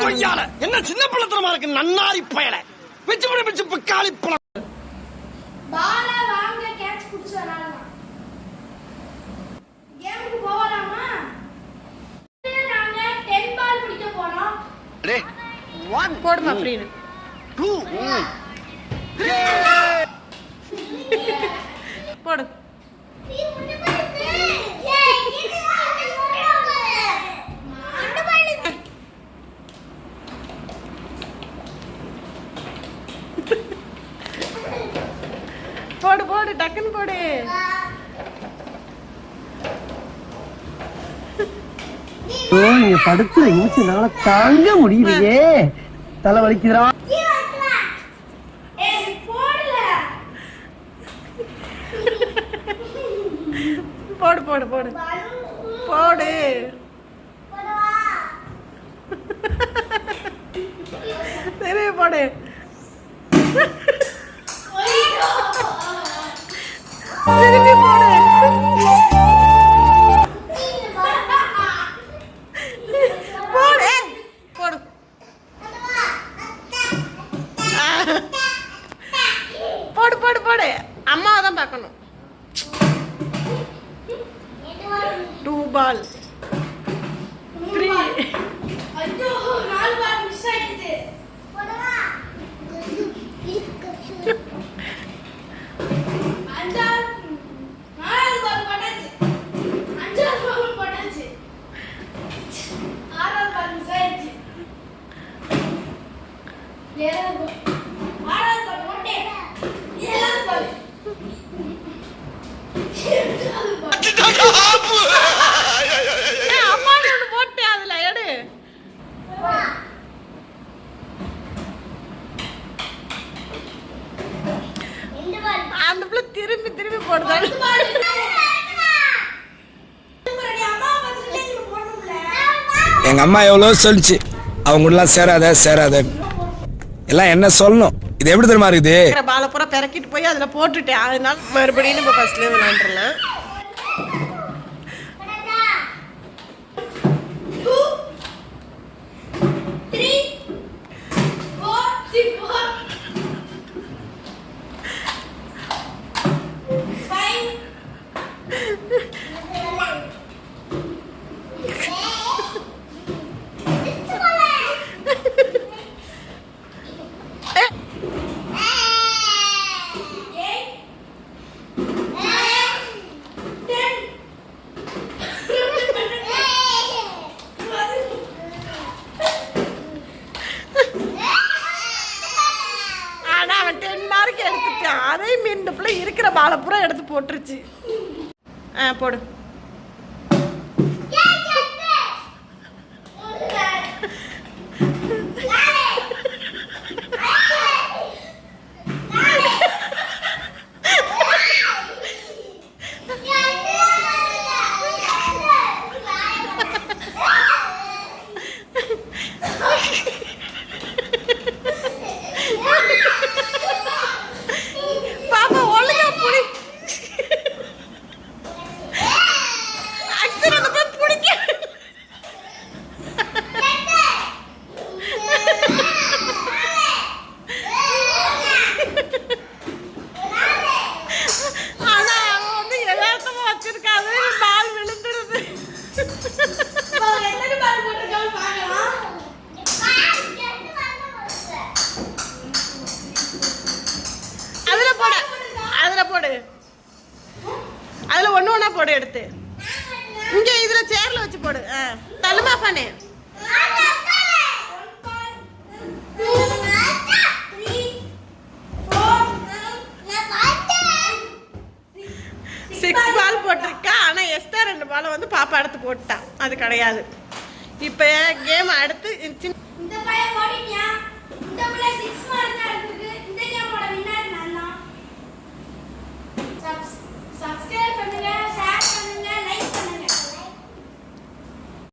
கொய்யால என்ன சின்ன பிள்ளைத்தனமா இருக்கு நன்னாரி பயல பிச்சு காலி பழம் பால வாங்க கேட்ச் புடிச்சு விளையாடலாம். கேமுக்கு போகலாமா? நாங்க 10 பால் பிடிக்க போறோம். டேய் 1 போடுமா ஃப்ரீ 2 போடு. போடு போடு டக்குன்னு போடு. நீங்க படுத்து நிமிஷம்னால தாங்க முடியலையே, தலை வலிக்குதுடா. போடு போடு போடு போடு. சரி போடு. திருப்பி போடு. போடு போடு. போடு போடு போடு. அம்மாவை தான் பார்க்கணும். 2 பால் 3. ஐயோ 4 பால் மிஸ் ஆயிடுச்சு. போடவா? அந்த பிள்ளை திரும்பி திரும்பி போடுதாங்க. எங்க அம்மா எவ்வளவு சொல்லிச்சு அவங்க எல்லாம் சேராத எல்லாம் என்ன சொல்லணும். இது எப்படி தெரியுமா இருக்குது? பாலை பூரா பிறக்கிட்டு போய் அதுல போட்டுட்டேன். அதனால மறுபடியும் நம்ம ஃபர்ஸ்ட்ல விளையாண்டுறலாம். அதே மீன் பிள்ளை இருக்கிற பாலை பூரா எடுத்து போட்டுருச்சு. போடு. அதுல ஒண்ணு ஒண்ணா போடு எடுத்து. இங்க இதுல சேர்ல வச்சு போடு. தள்ளுமா பண்ணு. 6 பால் போட்டிருக்கா. ஆனா எக்ஸ்ட்ரா 2 பாலை வந்து பாப்பா எடுத்து போட்டான். அது கிடையாது. இப்ப கேம் அடுத்து